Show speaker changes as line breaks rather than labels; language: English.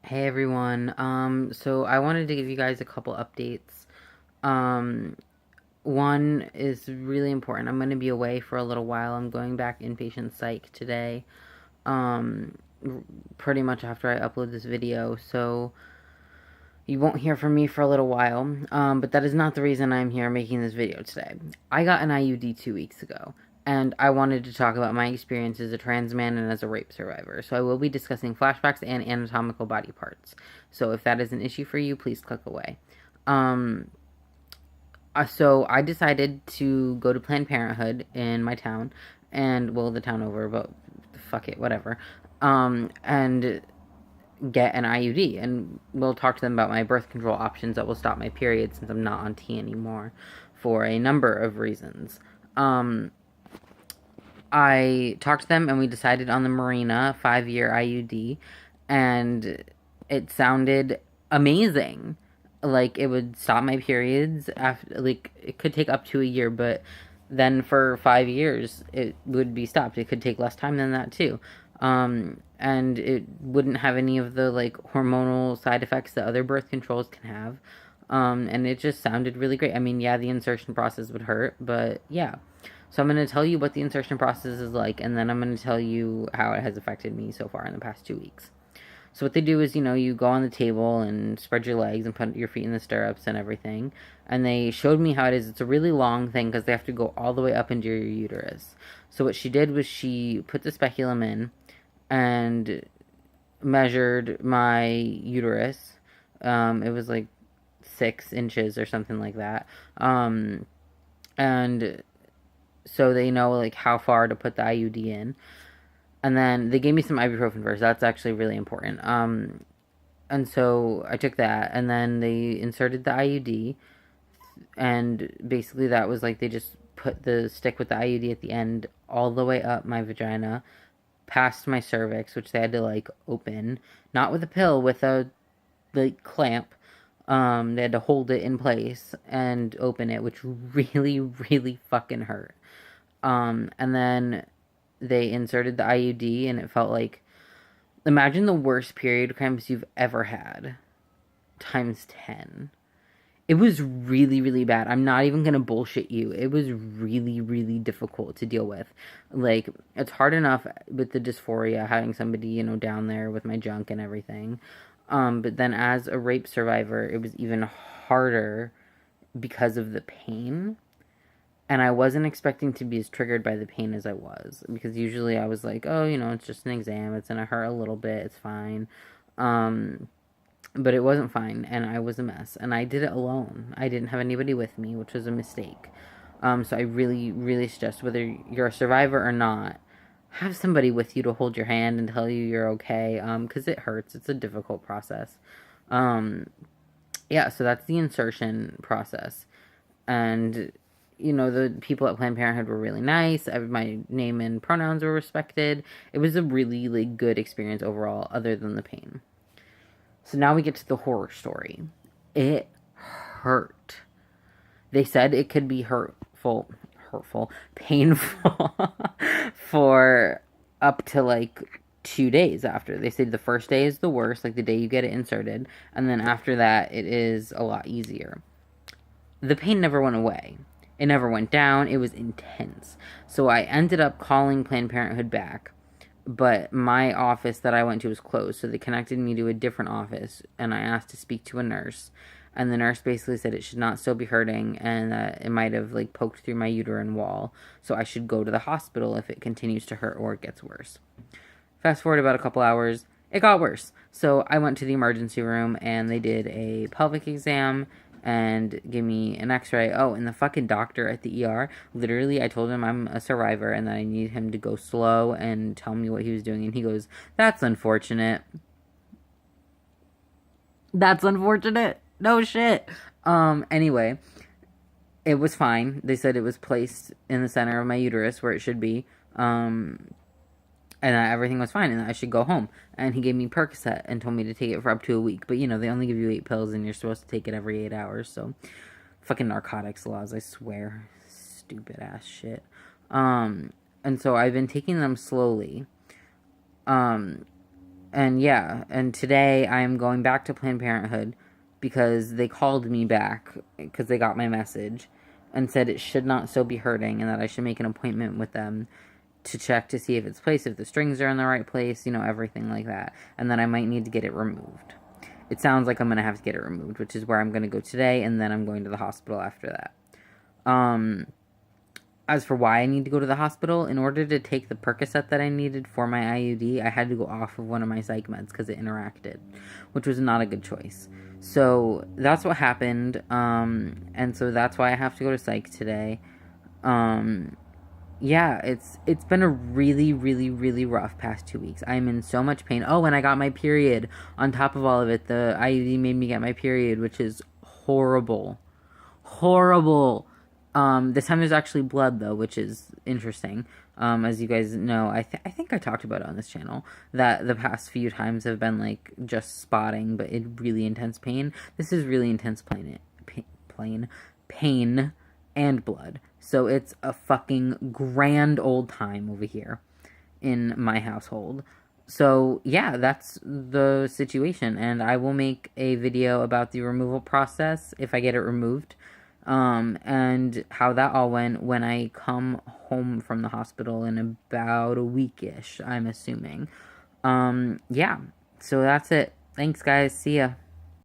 Hey everyone. So I wanted to give you guys a couple updates. Um, One is really important. I'm going to be away for a little while. I'm going back inpatient psych today. Um, Pretty much after I upload this video. So you won't hear from me for a little while. But that is not the reason I'm here making this video today. I got an IUD 2 weeks ago. And I wanted to talk about my experience as a trans man and as a rape survivor. So I will be discussing flashbacks and anatomical body parts. So if that is an issue for you, please click away. Um, so I decided to go to Planned Parenthood in my town, and well, the town over, but fuck it, whatever. And get an IUD, and we'll talk to them about my birth control options that will stop my period since I'm not on T anymore for a number of reasons. Um, I talked to them and we decided on the Marina 5-year IUD, and it sounded amazing. Like, it would stop my periods after, like, it could take up to a year, but then for 5 years it would be stopped. It could take less time than that too. And it wouldn't have any of the like hormonal side effects that other birth controls can have. And it just sounded really great. I mean, yeah, the insertion process would hurt, but yeah. So I'm going to tell you what the insertion process is like, and then I'm going to tell you how it has affected me so far in the past 2 weeks. So what they do is, you go on the table and spread your legs and put your feet in the stirrups and everything. And they showed me how it is. It's a really long thing because they have to go all the way up into your uterus. So what she did was she put the speculum in and measured my uterus. It was like 6 inches or something like that. And so they know like how far to put the IUD in. And then they gave me some ibuprofen first. That's actually really important. And so I took that, and then they inserted the IUD, and basically that was like they just put the stick with the IUD at the end all the way up my vagina, past my cervix, which they had to like open, not with a pill, with a like clamp. They had to hold it in place and open it, which really, really fucking hurt. And then they inserted the IUD, and it felt like, imagine the worst period cramps you've ever had times 10. It was really, really bad. I'm not even gonna bullshit you. It was really, really difficult to deal with. Like, it's hard enough with the dysphoria, having somebody, down there with my junk and everything. But then as a rape survivor, it was even harder because of the pain. And I wasn't expecting to be as triggered by the pain as I was. Because usually I was like, oh, it's just an exam. It's going to hurt a little bit. It's fine. Um, but it wasn't fine. And I was a mess. And I did it alone. I didn't have anybody with me, which was a mistake. So I really, really suggest, whether you're a survivor or not, have somebody with you to hold your hand and tell you you're okay. Because it hurts. It's a difficult process. Um, yeah, so that's the insertion process. And the people at Planned Parenthood were really nice. My name and pronouns were respected. It was a really like good experience overall, other than the pain. So now we get to the horror story. It hurt. They said it could be painful for up to like 2 days after. They said the first day is the worst, like the day you get it inserted, and then after that it is a lot easier. The pain never went away. It never went down. It was intense. So I ended up calling Planned Parenthood back, but my office that I went to was closed. So they connected me to a different office, and I asked to speak to a nurse. And the nurse basically said it should not still be hurting, and that it might have like poked through my uterine wall. So I should go to the hospital if it continues to hurt or it gets worse. Fast forward about a couple hours, it got worse. So I went to the emergency room, and they did a pelvic exam and give me an x-ray. Oh, and the fucking doctor at the ER, literally, I told him I'm a survivor and that I need him to go slow and tell me what he was doing. And he goes, that's unfortunate. That's unfortunate. No shit. Anyway, it was fine. They said it was placed in the center of my uterus where it should be. And that everything was fine and that I should go home. And he gave me Percocet and told me to take it for up to a week. But, they only give you 8 pills and you're supposed to take it every 8 hours. So, fucking narcotics laws, I swear. Stupid ass shit. And so I've been taking them slowly. And And yeah, and today I am going back to Planned Parenthood because they called me back because they got my message and said it should not so be hurting and that I should make an appointment with them to check to see if it's placed, if the strings are in the right place, everything like that. And then I might need to get it removed. It sounds like I'm going to have to get it removed, which is where I'm going to go today, and then I'm going to the hospital after that. As for why I need to go to the hospital, in order to take the Percocet that I needed for my IUD, I had to go off of one of my psych meds because it interacted, which was not a good choice. So that's what happened, and so that's why I have to go to psych today. Yeah, it's been a really, really, really rough past 2 weeks. I'm in so much pain. Oh, and I got my period. On top of all of it, the IUD made me get my period, which is horrible. Horrible. This time there's actually blood, though, which is interesting. As you guys know, I think I talked about it on this channel, that the past few times have been, like, just spotting, but in really intense pain. This is really intense pain and blood. So it's a fucking grand old time over here in my household. So yeah, that's the situation, and I will make a video about the removal process if I get it removed, and how that all went when I come home from the hospital in about a weekish, I'm assuming. Yeah, so that's it. Thanks, guys. See ya.